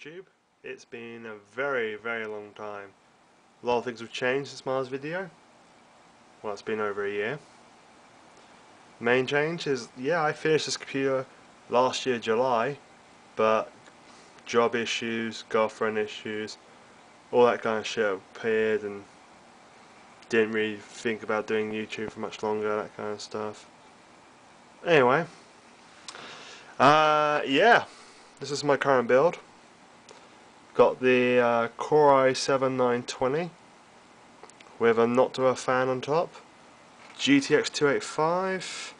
YouTube. It's been a very long time. A lot of things have changed since my last video. Well, it's been over a year. Main change is, yeah, I finished this computer last year July, but job issues, girlfriend issues, all that kind of shit appeared, and didn't really think about doing YouTube for much longer, that kind of stuff. Anyway, yeah, this is my current build. Got the Core i7-920 with a not-to-a fan on top. GTX 285.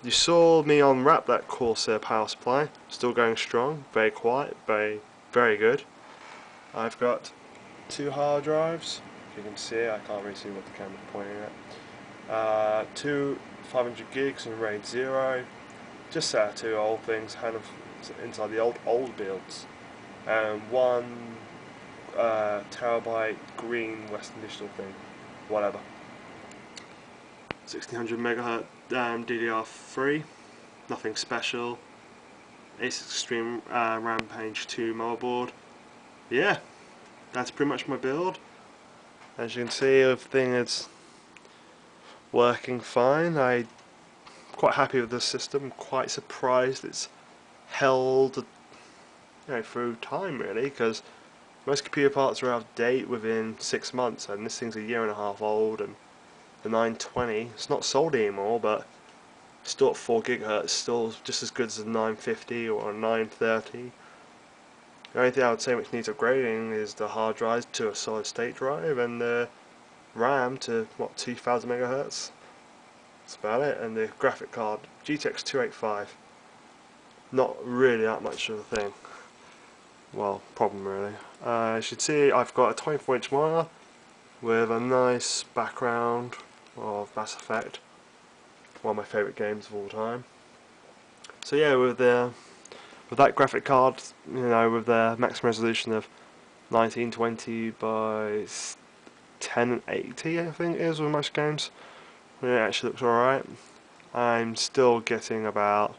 You saw me unwrap that Corsair power supply. Still going strong, very quiet, very good. I've got two hard drives. If you can see, I can't really see what the camera's pointing at. Two 500 gigs in RAID 0. Just set out two old things, kind of inside the old builds. And one terabyte green Western Digital thing, whatever. 1600 megahertz DDR3, nothing special. Asus Extreme Rampage II motherboard. Yeah, that's pretty much my build. As you can see, everything is working fine. I'm quite happy with this system. Quite surprised it's held, through time, really, because most computer parts are out of date within 6 months, and this thing's a year and a half old. And the 920, it's not sold anymore, but still at 4 gigahertz, still just as good as a 950 or a 930. The only thing I would say which needs upgrading is the hard drives to a solid state drive, and the RAM to 2000 megahertz. That's about it. And the graphic card, GTX 285. Not really that much of a thing. Well, problem really. As you can see, I've got a 24-inch monitor with a nice background of Mass Effect, one of my favourite games of all time. So yeah, with that graphic card, with the maximum resolution of 1920 by 1080, I think it is with most games, it actually looks alright. I'm still getting about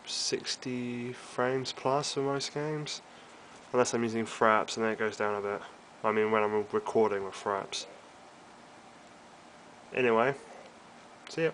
60 frames plus for most games, unless I'm using fraps, and then it goes down a bit. I mean when I'm recording with fraps. Anyway, see ya.